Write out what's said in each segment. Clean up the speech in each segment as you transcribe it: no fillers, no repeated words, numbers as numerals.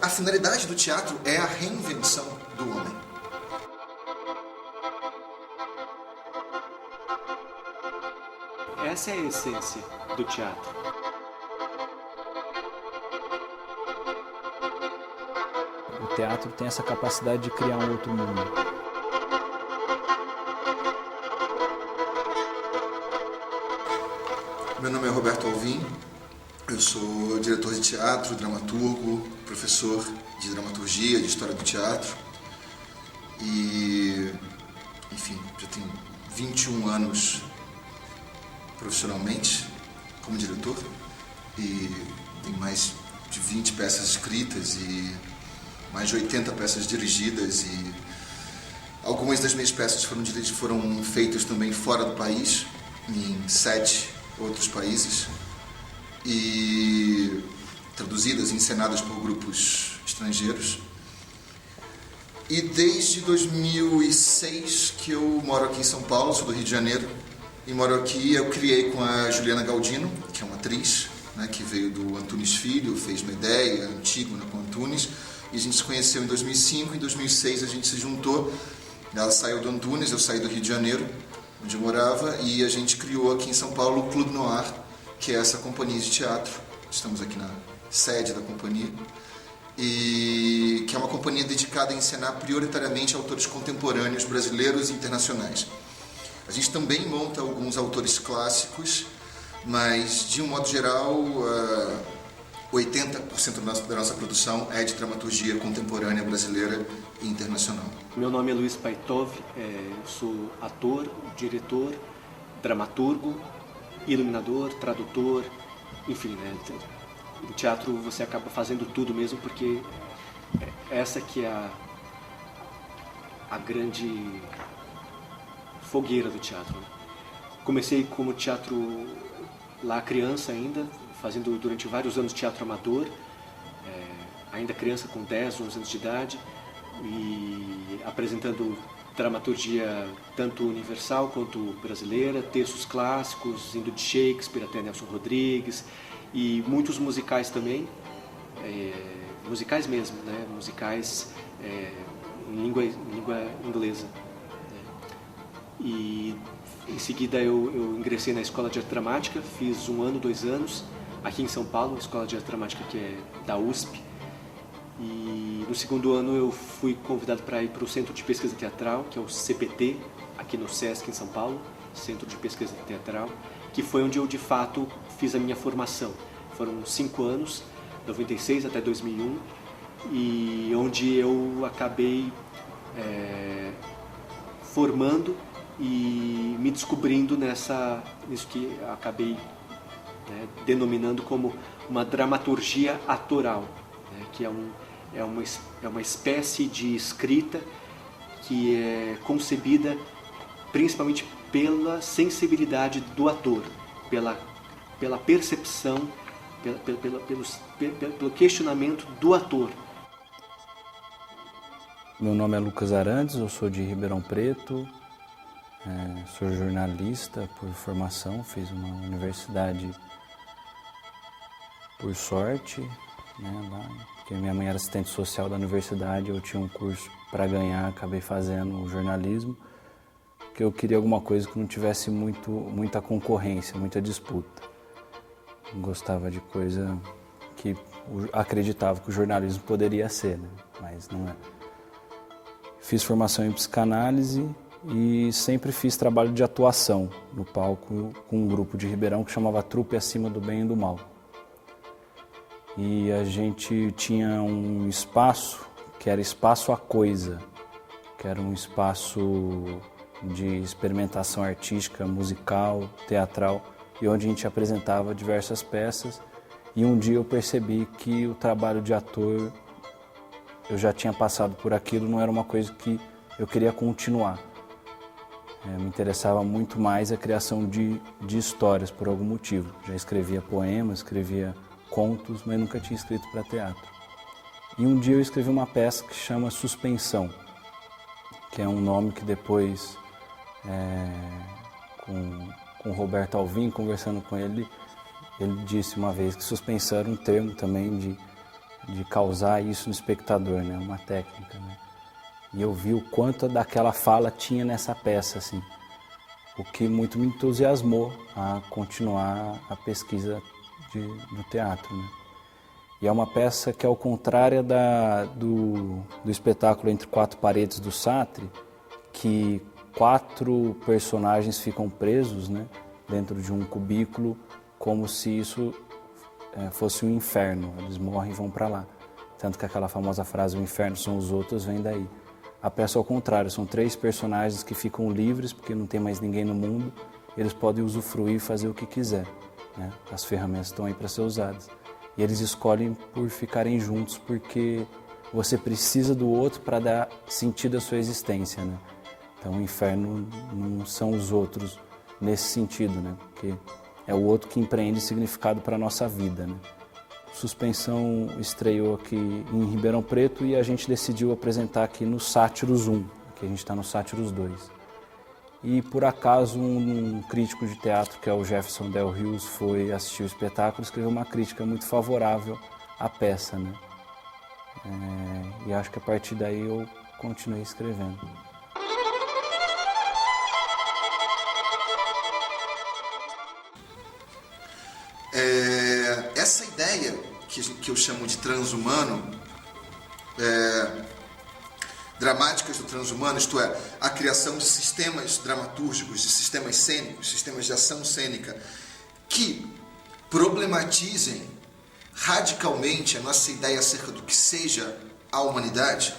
A finalidade do teatro é a reinvenção do homem. Essa é a essência do teatro. O teatro tem essa capacidade de criar um outro mundo. Meu nome é Roberto Alvim, eu sou diretor de teatro, dramaturgo, professor de dramaturgia, de história do teatro e, enfim, já tenho 21 anos profissionalmente como diretor e tenho mais de 20 peças escritas e mais de 80 peças dirigidas e algumas das minhas peças foram feitas também fora do país, em 7 outros países e traduzidas e encenadas por grupos estrangeiros. E desde 2006 que eu moro aqui em São Paulo, sou do Rio de Janeiro, e moro aqui. Eu criei com a Juliana Galdino, que é uma atriz, né, que veio do Antunes Filho, fez Medéia, Antígona com Antunes, e a gente se conheceu em 2005, em 2006 a gente se juntou, ela saiu do Antunes, eu saí do Rio de Janeiro, onde eu morava, e a gente criou aqui em São Paulo o Clube Noir, que é essa companhia de teatro. Estamos aqui na sede da companhia, e que é uma companhia dedicada a encenar prioritariamente autores contemporâneos brasileiros e internacionais. A gente também monta alguns autores clássicos, mas de um modo geral 80% da nossa produção é de dramaturgia contemporânea brasileira e internacional. Meu nome é Luiz Paitov, eu sou ator, diretor, dramaturgo, iluminador, tradutor, enfim, né? No teatro você acaba fazendo tudo mesmo, porque essa que é a grande fogueira do teatro. Comecei como teatro lá criança ainda, fazendo durante vários anos teatro amador, ainda criança com 10, 11 anos de idade, e apresentando dramaturgia tanto universal quanto brasileira, textos clássicos, indo de Shakespeare até Nelson Rodrigues, e muitos musicais também, musicais mesmo, né? Musicais em língua inglesa. E em seguida eu ingressei na Escola de Arte Dramática, fiz 1 ano, 2 anos, aqui em São Paulo, Escola de Arte Dramática que é da USP. E no 2º ano eu fui convidado para ir para o Centro de Pesquisa Teatral, que é o CPT, aqui no SESC em São Paulo, Centro de Pesquisa Teatral, que foi onde eu de fato fiz a minha formação. Foram 5 anos, 96 até 2001, e onde eu acabei formando e me descobrindo nisso que acabei denominando como uma dramaturgia atoral, né, que é uma espécie de escrita que é concebida principalmente pela sensibilidade do ator, pela percepção, pelo questionamento do ator. Meu nome é Lucas Arantes, eu sou de Ribeirão Preto, sou jornalista por formação, fiz uma universidade por sorte, né, lá, porque minha mãe era assistente social da universidade, eu tinha um curso para ganhar, acabei fazendo jornalismo, porque eu queria alguma coisa que não tivesse muita concorrência, muita disputa. Eu gostava de coisa que acreditava que o jornalismo poderia ser, né, mas não é. Fiz formação em psicanálise e sempre fiz trabalho de atuação no palco com um grupo de Ribeirão que chamava Trupe Acima do Bem e do Mal. E a gente tinha um espaço que era Espaço A Coisa, que era um espaço de experimentação artística, musical, teatral, e onde a gente apresentava diversas peças. E um dia eu percebi que o trabalho de ator, eu já tinha passado por aquilo, não era uma coisa que eu queria continuar. Me interessava muito mais a criação de histórias, por algum motivo. Já escrevia poemas, escrevia contos, mas nunca tinha escrito para teatro. E um dia eu escrevi uma peça que chama Suspensão, que é um nome que depois, com o Roberto Alvim, conversando com ele, ele disse uma vez que suspensão era um termo também de causar isso no espectador, né? Uma técnica, né? E eu vi o quanto daquela fala tinha nessa peça, assim, o que muito me entusiasmou a continuar a pesquisa do teatro, né? E é uma peça que, ao contrário do espetáculo Entre Quatro Paredes do Sartre, que 4 personagens ficam presos, né, dentro de um cubículo, como se isso fosse um inferno. Eles morrem e vão para lá. Tanto que aquela famosa frase, o inferno são os outros, vem daí. A peça, ao contrário, são 3 personagens que ficam livres, porque não tem mais ninguém no mundo, eles podem usufruir e fazer o que quiser, né? As ferramentas estão aí para ser usadas. E eles escolhem por ficarem juntos, porque você precisa do outro para dar sentido à sua existência, né? Então o inferno não são os outros nesse sentido, né? Porque é o outro que empreende significado para a nossa vida, né? Suspensão estreou aqui em Ribeirão Preto e a gente decidiu apresentar aqui no Sátiros 1, aqui a gente está no Sátiros 2. E por acaso um crítico de teatro, que é o Jefferson Del Rios, foi assistir o espetáculo e escreveu uma crítica muito favorável à peça, né? E acho que a partir daí eu continuei escrevendo. Essa ideia que eu chamo de transhumano, dramáticas do transhumano, isto é, a criação de sistemas dramatúrgicos, de sistemas cênicos, sistemas de ação cênica, que problematizem radicalmente a nossa ideia acerca do que seja a humanidade,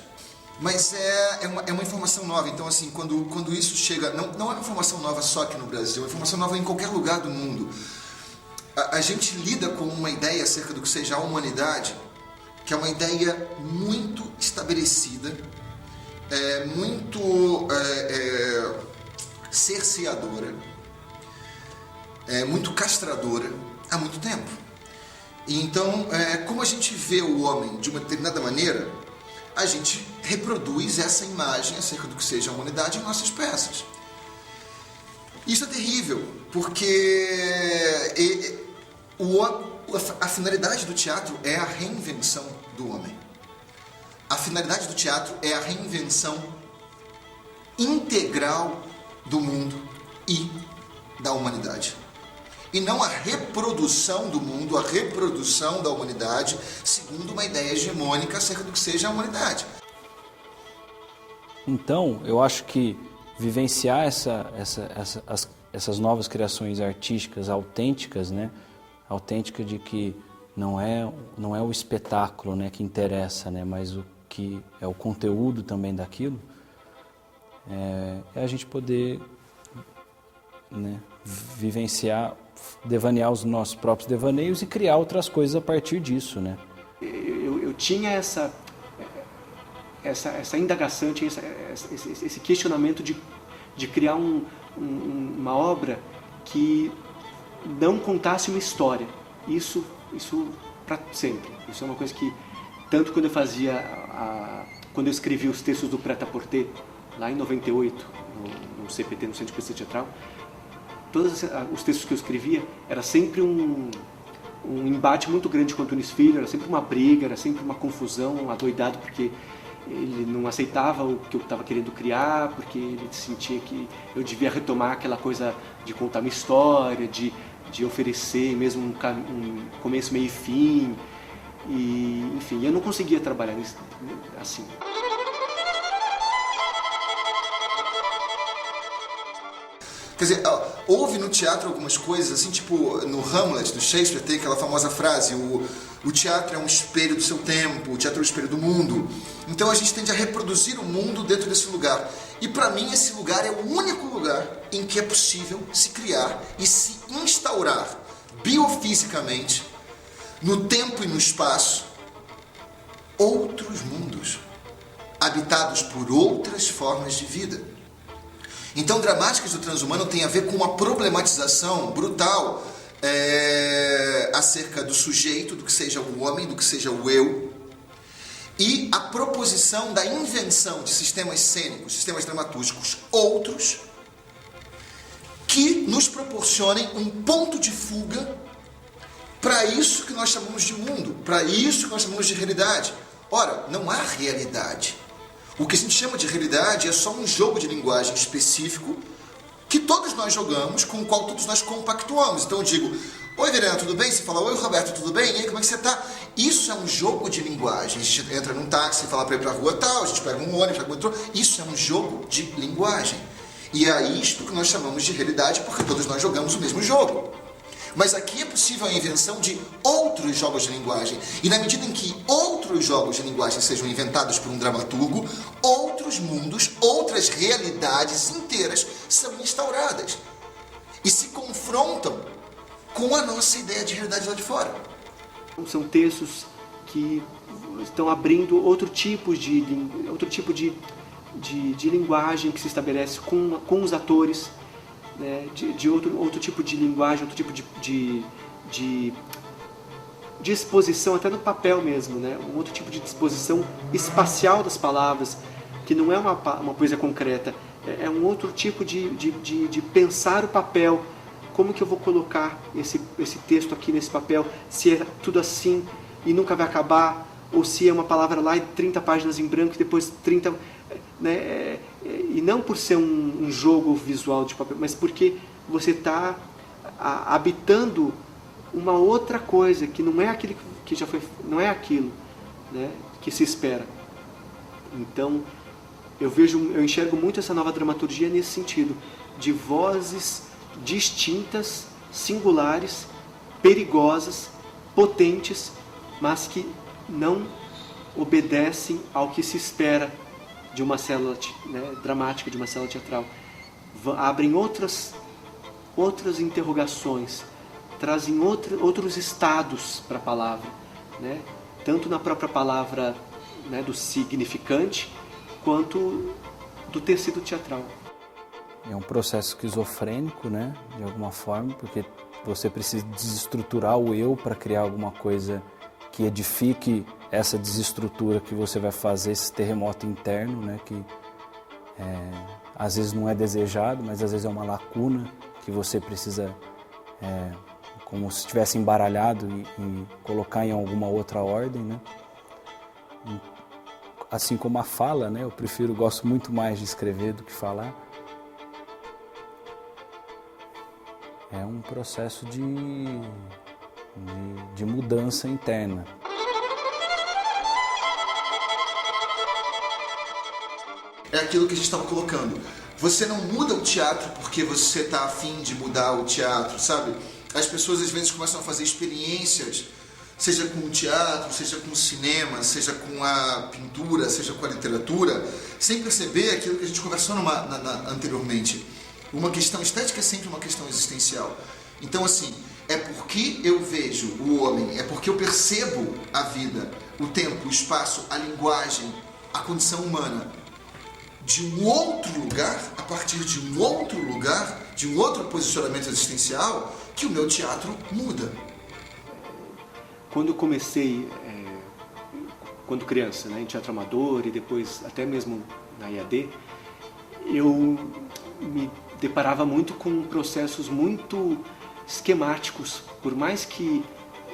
mas é uma informação nova. Então, assim, quando isso chega, não é uma informação nova só aqui no Brasil, é uma informação nova em qualquer lugar do mundo. A gente lida com uma ideia acerca do que seja a humanidade, que é uma ideia muito estabelecida, muito cerceadora, muito castradora há muito tempo. E então, como a gente vê o homem de uma determinada maneira, a gente reproduz essa imagem acerca do que seja a humanidade em nossas peças. Isso é terrível, porque a finalidade do teatro é a reinvenção do homem. A finalidade do teatro é a reinvenção integral do mundo e da humanidade. E não a reprodução do mundo, a reprodução da humanidade, segundo uma ideia hegemônica acerca do que seja a humanidade. Então, eu acho que vivenciar essas novas criações artísticas autênticas, né? Autêntica de que não é o espetáculo, né, que interessa, né, mas o que é o conteúdo também daquilo, é a gente poder, né, vivenciar, devanear os nossos próprios devaneios e criar outras coisas a partir disso, né? Eu tinha essa indagação, tinha esse questionamento de criar uma obra que não contasse uma história. Isso para sempre. Isso é uma coisa que, tanto quando eu fazia, quando eu escrevi os textos do Prêt-à-Porter, lá em 98, no CPT, no Centro de Pesquisa Teatral, todos os textos que eu escrevia, era sempre um embate muito grande com o Antunes Filho, era sempre uma briga, era sempre uma confusão, um adoidado, porque ele não aceitava o que eu estava querendo criar, porque ele sentia que eu devia retomar aquela coisa de contar uma história, de oferecer mesmo um começo, meio e fim. E, enfim, eu não conseguia trabalhar assim. Quer dizer, houve no teatro algumas coisas, assim, tipo, no Hamlet, do Shakespeare, tem aquela famosa frase, o teatro é um espelho do seu tempo, o teatro é um espelho do mundo. Então a gente tende a reproduzir o mundo dentro desse lugar. E para mim esse lugar é o único lugar em que é possível se criar e se instaurar biofisicamente, no tempo e no espaço, outros mundos, habitados por outras formas de vida. Então, Dramáticas do Transhumano tem a ver com uma problematização brutal acerca do sujeito, do que seja o homem, do que seja o eu, e a proposição da invenção de sistemas cênicos, sistemas dramatúrgicos outros, que nos proporcionem um ponto de fuga para isso que nós chamamos de mundo, para isso que nós chamamos de realidade. Ora, não há realidade. O que a gente chama de realidade é só um jogo de linguagem específico que todos nós jogamos, com o qual todos nós compactuamos. Então eu digo, oi Verena, tudo bem? Você fala, oi Roberto, tudo bem? E aí, como é que você está? Isso é um jogo de linguagem. A gente entra num táxi e fala para ir para a rua tal, a gente pega um ônibus, pega um metrô. Isso é um jogo de linguagem. E é isto que nós chamamos de realidade, porque todos nós jogamos o mesmo jogo. Mas aqui é possível a invenção de outros jogos de linguagem. E na medida em que outros jogos de linguagem sejam inventados por um dramaturgo, outros mundos, outras realidades inteiras são instauradas. E se confrontam com a nossa ideia de realidade lá de fora. São textos que estão abrindo outro tipo de linguagem que se estabelece com os atores, né, de outro tipo de linguagem, outro tipo de exposição, até no papel mesmo, né, um outro tipo de disposição espacial das palavras, que não é uma coisa concreta, é um outro tipo de pensar o papel. Como que eu vou colocar esse texto aqui nesse papel, se é tudo assim e nunca vai acabar, ou se é uma palavra lá e 30 páginas em branco e depois 30... Né, e não por ser um jogo visual de papel, mas porque você está habitando uma outra coisa, que não é aquilo que já foi, não é aquilo, né, que se espera. Então, eu enxergo muito essa nova dramaturgia nesse sentido, de vozes distintas, singulares, perigosas, potentes, mas que não obedecem ao que se espera de uma célula, né, dramática, de uma célula teatral. Abrem outras interrogações, trazem outros estados para a palavra, né, tanto na própria palavra, né, do significante, quanto do tecido teatral. É um processo esquizofrênico, né, de alguma forma, porque você precisa desestruturar o eu para criar alguma coisa que edifique essa desestrutura que você vai fazer, esse terremoto interno, né, que às vezes não é desejado, mas às vezes é uma lacuna que você precisa, como se estivesse embaralhado e colocar em alguma outra ordem, né? Assim como a fala, né, gosto muito mais de escrever do que falar. É um processo de mudança interna. É aquilo que a gente estava colocando. Você não muda o teatro porque você está afim de mudar o teatro, sabe? As pessoas às vezes começam a fazer experiências, seja com o teatro, seja com o cinema, seja com a pintura, seja com a literatura, sem perceber aquilo que a gente conversou anteriormente. Uma questão estética é sempre uma questão existencial. Então, assim, é porque eu vejo o homem, é porque eu percebo a vida, o tempo, o espaço, a linguagem, a condição humana de um outro lugar, a partir de um outro lugar, de um outro posicionamento existencial, que o meu teatro muda. Quando eu comecei, quando criança, né, em teatro amador e depois até mesmo na IAD, eu me deparava muito com processos muito esquemáticos, por mais que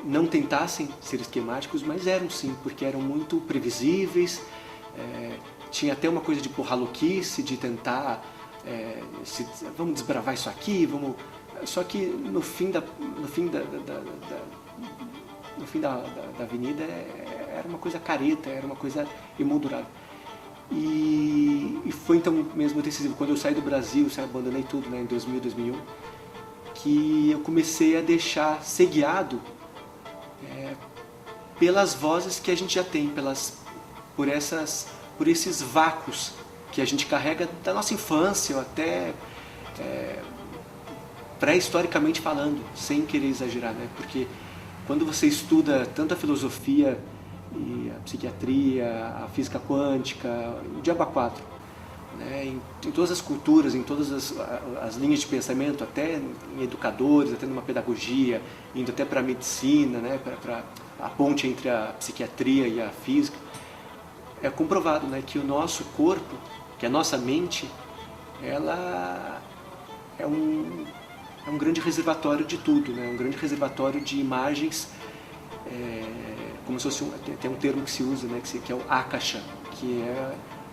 não tentassem ser esquemáticos, mas eram sim, porque eram muito previsíveis, tinha até uma coisa de porra-louquice, de tentar, vamos desbravar isso aqui, só que no fim da avenida era uma coisa careta, era uma coisa emoldurada. E foi então mesmo decisivo, quando eu saí do Brasil, abandonei tudo, né, em 2000, 2001, que eu comecei a deixar ser guiado pelas vozes que a gente já tem, por esses vácuos que a gente carrega da nossa infância, ou até pré-historicamente falando, sem querer exagerar, né? Porque quando você estuda tanto a filosofia e a psiquiatria, a física quântica, o diabo a quatro, né? Em todas as culturas, em todas as linhas de pensamento, até em educadores, até numa pedagogia, indo até para a medicina, né? Para a ponte entre a psiquiatria e a física, é comprovado, né, que o nosso corpo, que a nossa mente, ela é é um grande reservatório de tudo, né? Um grande reservatório de imagens, como se fosse tem um termo que se usa, né? Que é o akasha, que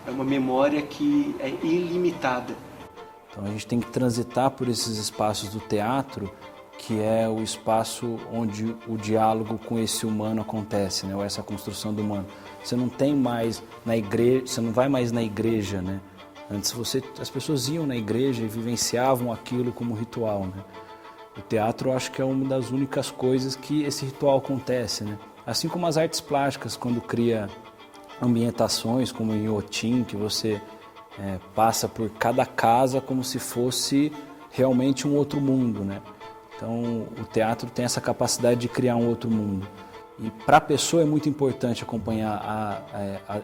é uma memória que é ilimitada. Então a gente tem que transitar por esses espaços do teatro, que é o espaço onde o diálogo com esse humano acontece, né? Ou essa construção do humano. Você não tem mais na igreja, você não vai mais na igreja, né? Antes as pessoas iam na igreja e vivenciavam aquilo como ritual, né? O teatro eu acho que é uma das únicas coisas que esse ritual acontece, né? Assim como as artes plásticas, quando cria ambientações como em Otim, que você passa por cada casa como se fosse realmente um outro mundo, né? Então o teatro tem essa capacidade de criar um outro mundo. E para a pessoa é muito importante acompanhar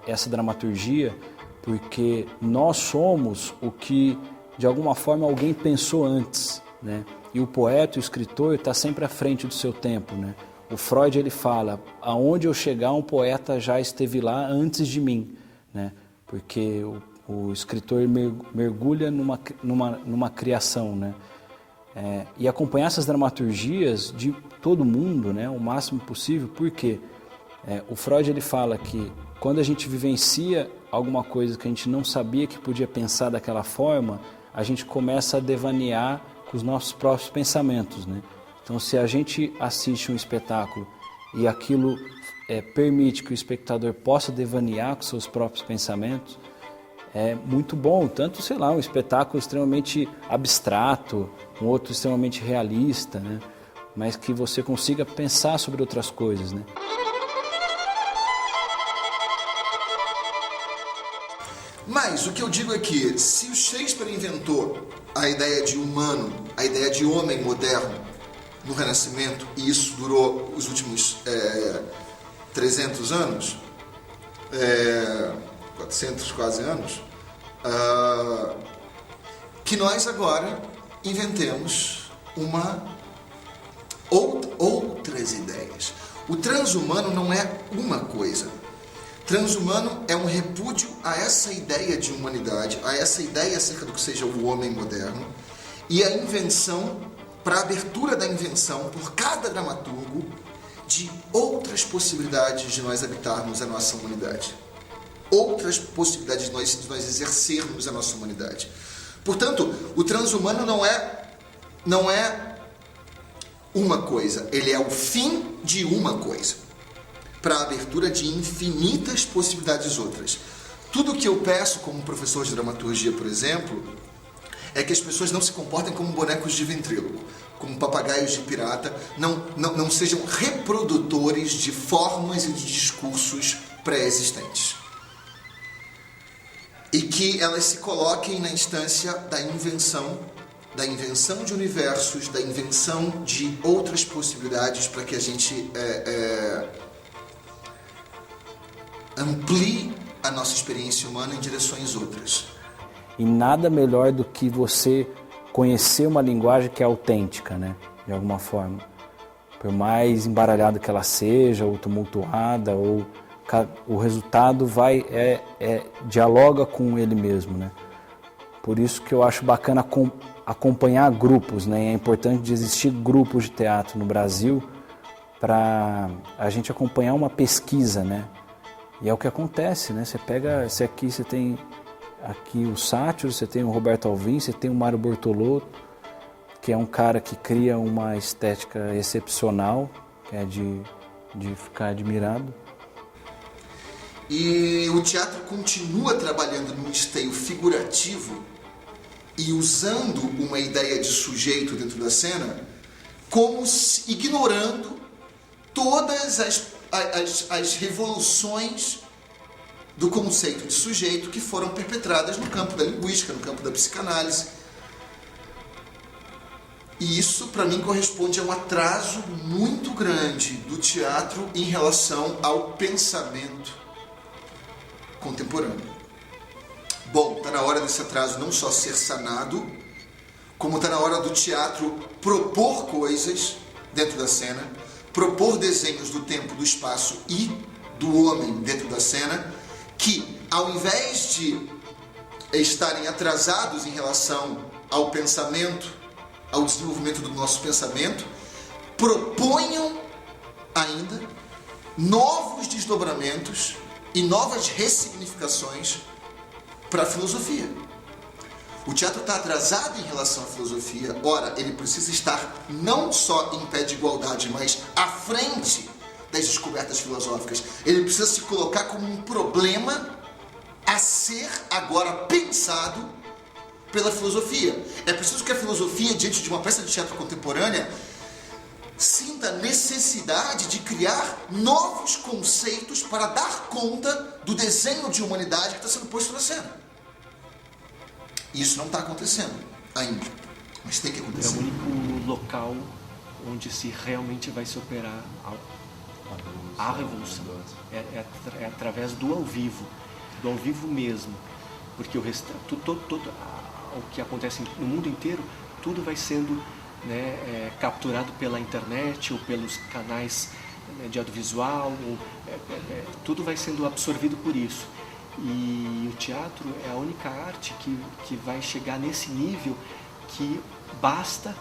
essa dramaturgia, porque nós somos o que, de alguma forma, alguém pensou antes, né? E o poeta, o escritor, está sempre à frente do seu tempo, né? O Freud, ele fala, aonde eu chegar, um poeta já esteve lá antes de mim, né? Porque o escritor mergulha numa criação, né? E acompanhar essas dramaturgias de todo mundo, né? O máximo possível, porque o Freud, ele fala que quando a gente vivencia alguma coisa que a gente não sabia que podia pensar daquela forma, a gente começa a devanear com os nossos próprios pensamentos, né? Então, se a gente assiste um espetáculo e aquilo permite que o espectador possa devanear com seus próprios pensamentos, é muito bom. Tanto, sei lá, um espetáculo extremamente abstrato, um outro extremamente realista, né? Mas que você consiga pensar sobre outras coisas, né? Mas o que eu digo é que, se o Shakespeare inventou a ideia de humano, a ideia de homem moderno no Renascimento, e isso durou os últimos 300 anos, 400 quase anos, que nós agora inventemos outras ideias. O transhumano não é uma coisa. Transhumano é um repúdio a essa ideia de humanidade, a essa ideia acerca do que seja o homem moderno, e a invenção, para a abertura da invenção por cada dramaturgo, de outras possibilidades de nós habitarmos a nossa humanidade. Outras possibilidades de nós exercermos a nossa humanidade. Portanto, o transhumano não é uma coisa, ele é o fim de uma coisa, para a abertura de infinitas possibilidades outras. Tudo que eu peço como professor de dramaturgia, por exemplo, é que as pessoas não se comportem como bonecos de ventríloco, como papagaios de pirata, não sejam reprodutores de formas e de discursos pré-existentes. E que elas se coloquem na instância da invenção de universos, da invenção de outras possibilidades para que a gente amplie a nossa experiência humana em direções outras. E nada melhor do que você conhecer uma linguagem que é autêntica, né? De alguma forma. Por mais embaralhada que ela seja, ou tumultuada, ou o resultado dialoga com ele mesmo, né? Por isso que eu acho bacana acompanhar grupos, né? É importante de existir grupos de teatro no Brasil para a gente acompanhar uma pesquisa, né? E é o que acontece, né? Você tem aqui o Sátiro, você tem o Roberto Alvim, você tem o Mário Bortolotto, que é um cara que cria uma estética excepcional, que é de ficar admirado. E o teatro continua trabalhando num esteio figurativo e usando uma ideia de sujeito dentro da cena, como ignorando todas as revoluções do conceito de sujeito que foram perpetradas no campo da linguística, no campo da psicanálise. E isso, para mim, corresponde a um atraso muito grande do teatro em relação ao pensamento contemporâneo. Bom, está na hora desse atraso não só ser sanado, como está na hora do teatro propor coisas dentro da cena, propor desenhos do tempo, do espaço e do homem dentro da cena, que, ao invés de estarem atrasados em relação ao pensamento, ao desenvolvimento do nosso pensamento, proponham ainda novos desdobramentos e novas ressignificações para a filosofia. O teatro está atrasado em relação à filosofia. Ora, ele precisa estar não só em pé de igualdade, mas à frente das descobertas filosóficas. Ele precisa se colocar como um problema a ser agora pensado pela filosofia. É preciso que a filosofia, diante de uma peça de teatro contemporânea, sinta a necessidade de criar novos conceitos para dar conta do desenho de humanidade que está sendo posto na cena. Isso não está acontecendo ainda, mas tem que acontecer. É o único local onde se realmente vai se operar a revolução. É através do ao vivo mesmo, porque o que acontece no mundo inteiro, tudo vai sendo, né, capturado pela internet ou pelos canais, né, de audiovisual, tudo vai sendo absorvido por isso. E o teatro é a única arte que vai chegar nesse nível que basta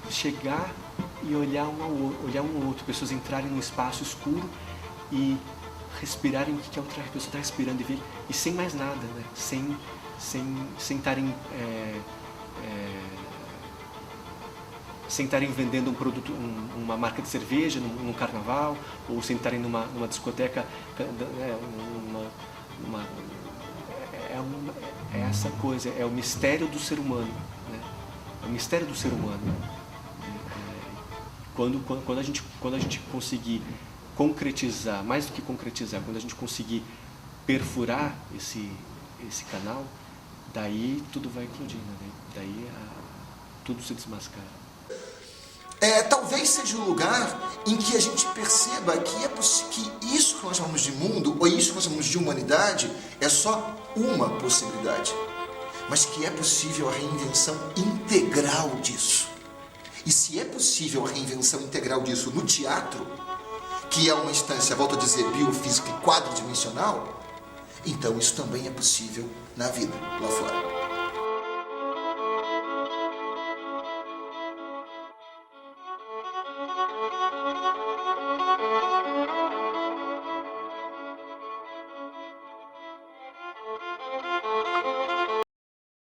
chegar e olhar um ao outro, pessoas entrarem num espaço escuro e respirarem o que a outra pessoa está respirando e ver, e sem mais nada, né? sem estarem sem estarem vendendo um produto, uma marca de cerveja num carnaval, ou sem estarem numa discoteca, é essa coisa, é o mistério do ser humano, né? É o mistério do ser humano. Quando a gente conseguir concretizar, mais do que concretizar, quando a gente conseguir perfurar esse canal, daí tudo vai eclodir, né? Daí tudo se desmascara. Talvez seja o lugar em que a gente perceba que isso que nós chamamos de mundo, ou isso que nós chamamos de humanidade, é só uma possibilidade, mas que é possível a reinvenção integral disso. E se é possível a reinvenção integral disso no teatro, que é uma instância, volto a dizer, biofísica e quadridimensional, então isso também é possível na vida lá fora.